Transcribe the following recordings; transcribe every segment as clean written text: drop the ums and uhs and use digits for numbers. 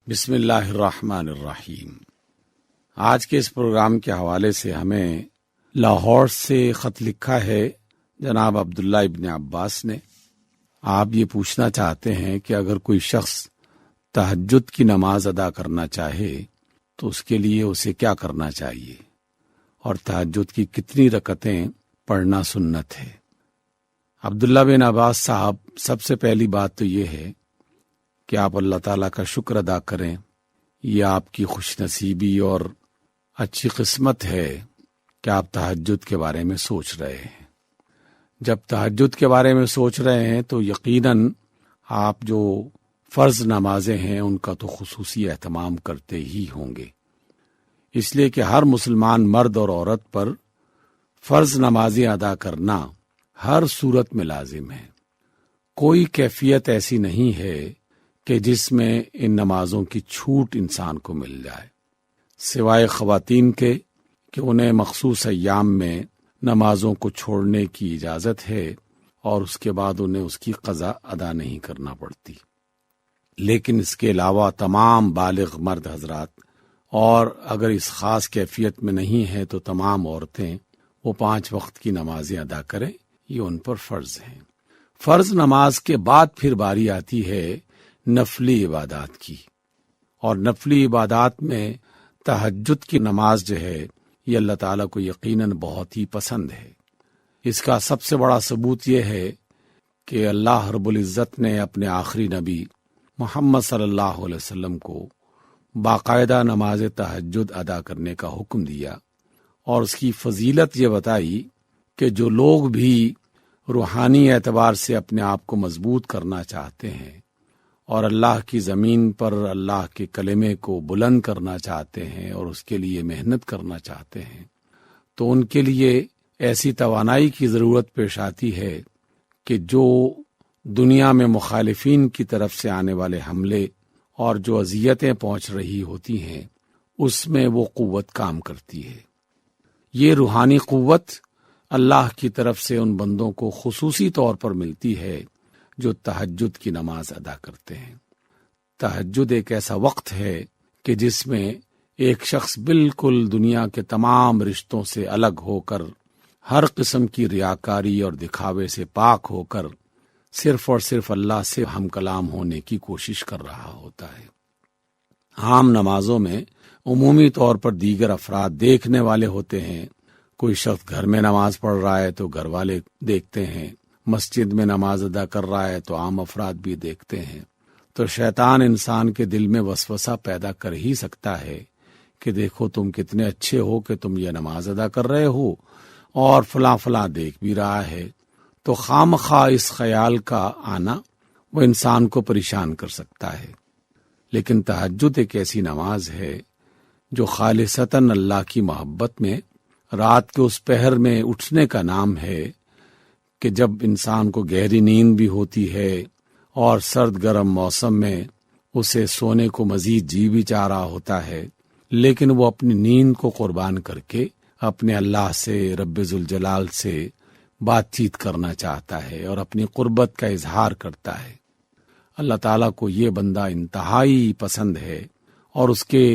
بسم اللہ الرحمن الرحیم۔ آج کے اس پروگرام کے حوالے سے ہمیں لاہور سے خط لکھا ہے جناب عبداللہ ابن عباس نے۔ آپ یہ پوچھنا چاہتے ہیں کہ اگر کوئی شخص تہجد کی نماز ادا کرنا چاہے تو اس کے لیے اسے کیا کرنا چاہیے، اور تہجد کی کتنی رکعتیں پڑھنا سنت ہے۔ عبداللہ بن عباس صاحب، سب سے پہلی بات تو یہ ہے کہ آپ اللہ تعالیٰ کا شکر ادا کریں۔ یہ آپ کی خوش نصیبی اور اچھی قسمت ہے کہ آپ تہجد کے بارے میں سوچ رہے ہیں۔ جب تہجد کے بارے میں سوچ رہے ہیں تو یقیناً آپ جو فرض نمازیں ہیں ان کا تو خصوصی اہتمام کرتے ہی ہوں گے، اس لیے کہ ہر مسلمان مرد اور عورت پر فرض نمازیں ادا کرنا ہر صورت میں لازم ہے۔ کوئی کیفیت ایسی نہیں ہے کہ جس میں ان نمازوں کی چھوٹ انسان کو مل جائے، سوائے خواتین کے کہ انہیں مخصوص ایام میں نمازوں کو چھوڑنے کی اجازت ہے اور اس کے بعد انہیں اس کی قضا ادا نہیں کرنا پڑتی۔ لیکن اس کے علاوہ تمام بالغ مرد حضرات، اور اگر اس خاص کیفیت میں نہیں ہے تو تمام عورتیں، وہ 5 وقت کی نمازیں ادا کریں، یہ ان پر فرض ہیں۔ فرض نماز کے بعد پھر باری آتی ہے نفلی عبادات کی، اور نفلی عبادات میں تہجد کی نماز جو ہے یہ اللہ تعالیٰ کو یقیناً بہت ہی پسند ہے۔ اس کا سب سے بڑا ثبوت یہ ہے کہ اللہ رب العزت نے اپنے آخری نبی محمد صلی اللہ علیہ وسلم کو باقاعدہ نماز تہجد ادا کرنے کا حکم دیا، اور اس کی فضیلت یہ بتائی کہ جو لوگ بھی روحانی اعتبار سے اپنے آپ کو مضبوط کرنا چاہتے ہیں اور اللہ کی زمین پر اللہ کے کلمے کو بلند کرنا چاہتے ہیں اور اس کے لیے محنت کرنا چاہتے ہیں، تو ان کے لیے ایسی توانائی کی ضرورت پیش آتی ہے کہ جو دنیا میں مخالفین کی طرف سے آنے والے حملے اور جو اذیتیں پہنچ رہی ہوتی ہیں اس میں وہ قوت کام کرتی ہے۔ یہ روحانی قوت اللہ کی طرف سے ان بندوں کو خصوصی طور پر ملتی ہے جو تہجد کی نماز ادا کرتے ہیں۔ تہجد ایک ایسا وقت ہے کہ جس میں ایک شخص بالکل دنیا کے تمام رشتوں سے الگ ہو کر، ہر قسم کی ریاکاری اور دکھاوے سے پاک ہو کر، صرف اور صرف اللہ سے ہم کلام ہونے کی کوشش کر رہا ہوتا ہے۔ عام نمازوں میں عمومی طور پر دیگر افراد دیکھنے والے ہوتے ہیں۔ کوئی شخص گھر میں نماز پڑھ رہا ہے تو گھر والے دیکھتے ہیں، مسجد میں نماز ادا کر رہا ہے تو عام افراد بھی دیکھتے ہیں۔ تو شیطان انسان کے دل میں وسوسہ پیدا کر ہی سکتا ہے کہ دیکھو تم کتنے اچھے ہو کہ تم یہ نماز ادا کر رہے ہو اور فلاں فلاں دیکھ بھی رہا ہے۔ تو خامخواہ اس خیال کا آنا وہ انسان کو پریشان کر سکتا ہے۔ لیکن تہجد ایک ایسی نماز ہے جو خالصتاً اللہ کی محبت میں رات کے اس پہر میں اٹھنے کا نام ہے کہ جب انسان کو گہری نیند بھی ہوتی ہے اور سرد گرم موسم میں اسے سونے کو مزید جی بھی چاہ رہا ہوتا ہے، لیکن وہ اپنی نیند کو قربان کر کے اپنے اللہ سے، رب ذوالجلال سے بات چیت کرنا چاہتا ہے اور اپنی قربت کا اظہار کرتا ہے۔ اللہ تعالیٰ کو یہ بندہ انتہائی پسند ہے، اور اس کے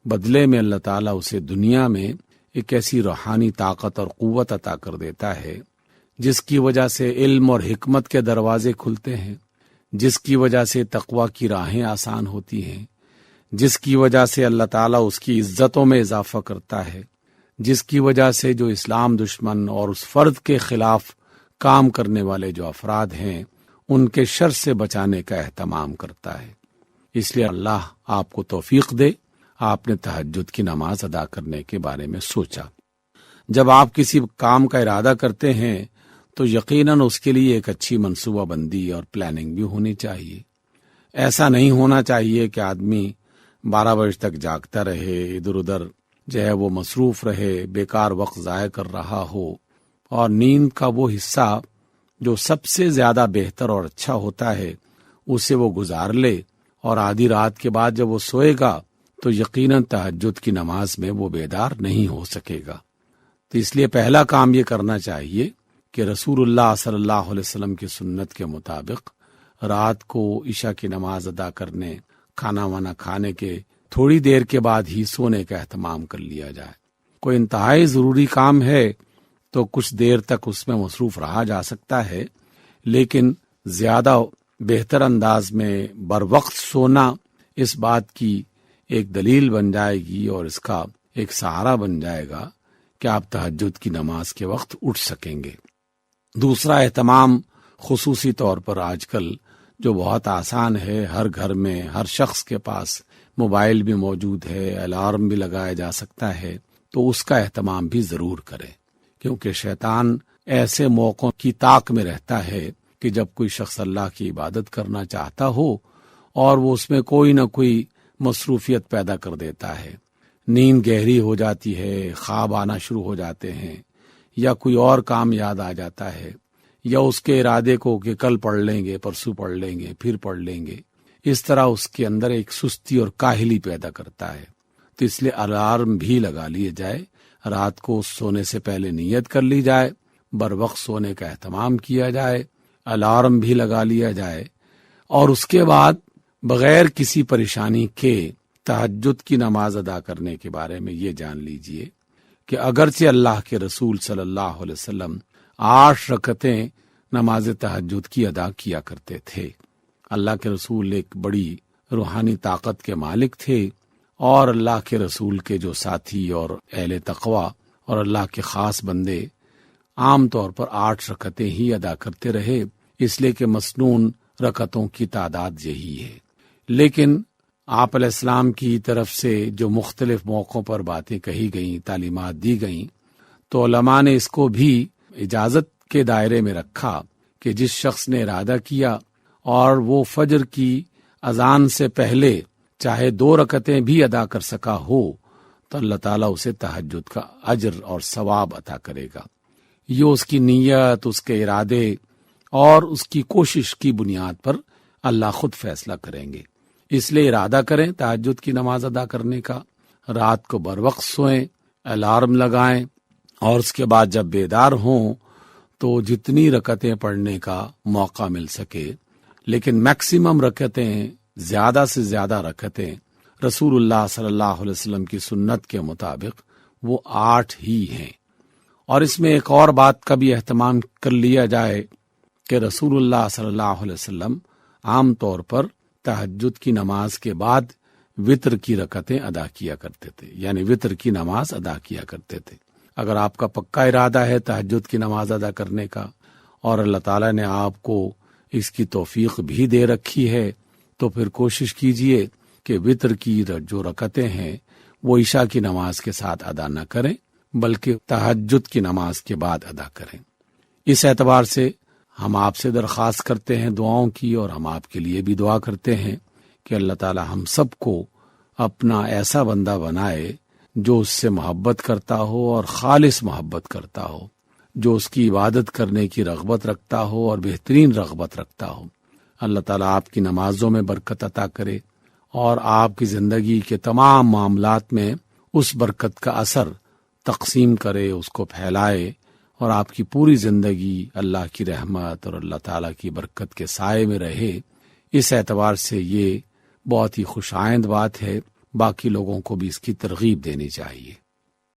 بدلے میں اللہ تعالیٰ اسے دنیا میں ایک ایسی روحانی طاقت اور قوت عطا کر دیتا ہے جس کی وجہ سے علم اور حکمت کے دروازے کھلتے ہیں، جس کی وجہ سے تقویٰ کی راہیں آسان ہوتی ہیں، جس کی وجہ سے اللہ تعالیٰ اس کی عزتوں میں اضافہ کرتا ہے، جس کی وجہ سے جو اسلام دشمن اور اس فرد کے خلاف کام کرنے والے جو افراد ہیں ان کے شر سے بچانے کا اہتمام کرتا ہے۔ اس لیے اللہ آپ کو توفیق دے۔ آپ نے تہجد کی نماز ادا کرنے کے بارے میں سوچا۔ جب آپ کسی کام کا ارادہ کرتے ہیں تو یقیناً اس کے لیے ایک اچھی منصوبہ بندی اور پلاننگ بھی ہونی چاہیے۔ ایسا نہیں ہونا چاہیے کہ آدمی 12 بجے تک جاگتا رہے، ادھر ادھر جو ہے وہ مصروف رہے، بیکار وقت ضائع کر رہا ہو، اور نیند کا وہ حصہ جو سب سے زیادہ بہتر اور اچھا ہوتا ہے اسے وہ گزار لے، اور آدھی رات کے بعد جب وہ سوئے گا تو یقیناً تہجد کی نماز میں وہ بیدار نہیں ہو سکے گا۔ تو اس لیے پہلا کام یہ کرنا چاہیے کہ رسول اللہ صلی اللہ علیہ وسلم کی سنت کے مطابق رات کو عشاء کی نماز ادا کرنے کھانا وانا کھانے کے تھوڑی دیر کے بعد ہی سونے کا اہتمام کر لیا جائے۔ کوئی انتہائی ضروری کام ہے تو کچھ دیر تک اس میں مصروف رہا جا سکتا ہے، لیکن زیادہ بہتر انداز میں بر وقت سونا اس بات کی ایک دلیل بن جائے گی اور اس کا ایک سہارا بن جائے گا کہ آپ تہجد کی نماز کے وقت اٹھ سکیں گے۔ دوسرا اہتمام خصوصی طور پر آج کل جو بہت آسان ہے، ہر گھر میں ہر شخص کے پاس موبائل بھی موجود ہے، الارم بھی لگایا جا سکتا ہے، تو اس کا اہتمام بھی ضرور کریں، کیونکہ شیطان ایسے موقعوں کی طاق میں رہتا ہے کہ جب کوئی شخص اللہ کی عبادت کرنا چاہتا ہو اور وہ اس میں کوئی نہ کوئی مصروفیت پیدا کر دیتا ہے، نیند گہری ہو جاتی ہے، خواب آنا شروع ہو جاتے ہیں، یا کوئی اور کام یاد آ جاتا ہے، یا اس کے ارادے کو کہ کل پڑھ لیں گے، پرسوں پڑھ لیں گے، پھر پڑھ لیں گے، اس طرح اس کے اندر ایک سستی اور کاہلی پیدا کرتا ہے۔ تو اس لیے الارم بھی لگا لیے جائے، رات کو سونے سے پہلے نیت کر لی جائے، بر وقت سونے کا اہتمام کیا جائے، الارم بھی لگا لیا جائے، اور اس کے بعد بغیر کسی پریشانی کے تہجد کی نماز ادا کرنے کے بارے میں یہ جان لیجئے کہ اگرچہ اللہ کے رسول صلی اللہ علیہ وسلم 8 رکعتیں نماز تہجد کی ادا کیا کرتے تھے۔ اللہ کے رسول ایک بڑی روحانی طاقت کے مالک تھے، اور اللہ کے رسول کے جو ساتھی اور اہل تقوی اور اللہ کے خاص بندے عام طور پر 8 رکعتیں ہی ادا کرتے رہے، اس لیے کہ مسنون رکعتوں کی تعداد یہی ہے۔ لیکن آپ علیہ السلام کی طرف سے جو مختلف موقعوں پر باتیں کہی گئیں، تعلیمات دی گئیں، تو علماء نے اس کو بھی اجازت کے دائرے میں رکھا کہ جس شخص نے ارادہ کیا اور وہ فجر کی اذان سے پہلے چاہے 2 رکعتیں بھی ادا کر سکا ہو تو اللہ تعالیٰ اسے تہجد کا اجر اور ثواب عطا کرے گا۔ یہ اس کی نیت، اس کے ارادے اور اس کی کوشش کی بنیاد پر اللہ خود فیصلہ کریں گے۔ اس لیے ارادہ کریں تہجد کی نماز ادا کرنے کا، رات کو بر وقت سوئیں، الارم لگائیں، اور اس کے بعد جب بیدار ہوں تو جتنی رکعتیں پڑھنے کا موقع مل سکے، لیکن میکسیمم رکعتیں، زیادہ سے زیادہ رکعتیں رسول اللہ صلی اللہ علیہ وسلم کی سنت کے مطابق وہ 8 ہی ہیں۔ اور اس میں ایک اور بات کا بھی اہتمام کر لیا جائے کہ رسول اللہ صلی اللہ علیہ وسلم عام طور پر تہجد کی نماز کے بعد وتر کی رکعتیں ادا کیا کرتے تھے، یعنی وتر کی نماز ادا کیا کرتے تھے۔ اگر آپ کا پکا ارادہ ہے تہجد کی نماز ادا کرنے کا اور اللہ تعالیٰ نے آپ کو اس کی توفیق بھی دے رکھی ہے، تو پھر کوشش کیجئے کہ وتر کی جو رکعتیں ہیں وہ عشاء کی نماز کے ساتھ ادا نہ کریں، بلکہ تہجد کی نماز کے بعد ادا کریں۔ اس اعتبار سے ہم آپ سے درخواست کرتے ہیں دعاؤں کی، اور ہم آپ کے لیے بھی دعا کرتے ہیں کہ اللہ تعالی ہم سب کو اپنا ایسا بندہ بنائے جو اس سے محبت کرتا ہو اور خالص محبت کرتا ہو، جو اس کی عبادت کرنے کی رغبت رکھتا ہو اور بہترین رغبت رکھتا ہو۔ اللہ تعالیٰ آپ کی نمازوں میں برکت عطا کرے اور آپ کی زندگی کے تمام معاملات میں اس برکت کا اثر تقسیم کرے، اس کو پھیلائے، اور آپ کی پوری زندگی اللہ کی رحمت اور اللہ تعالیٰ کی برکت کے سائے میں رہے۔ اس اعتبار سے یہ بہت ہی خوش آئند بات ہے، باقی لوگوں کو بھی اس کی ترغیب دینی چاہیے۔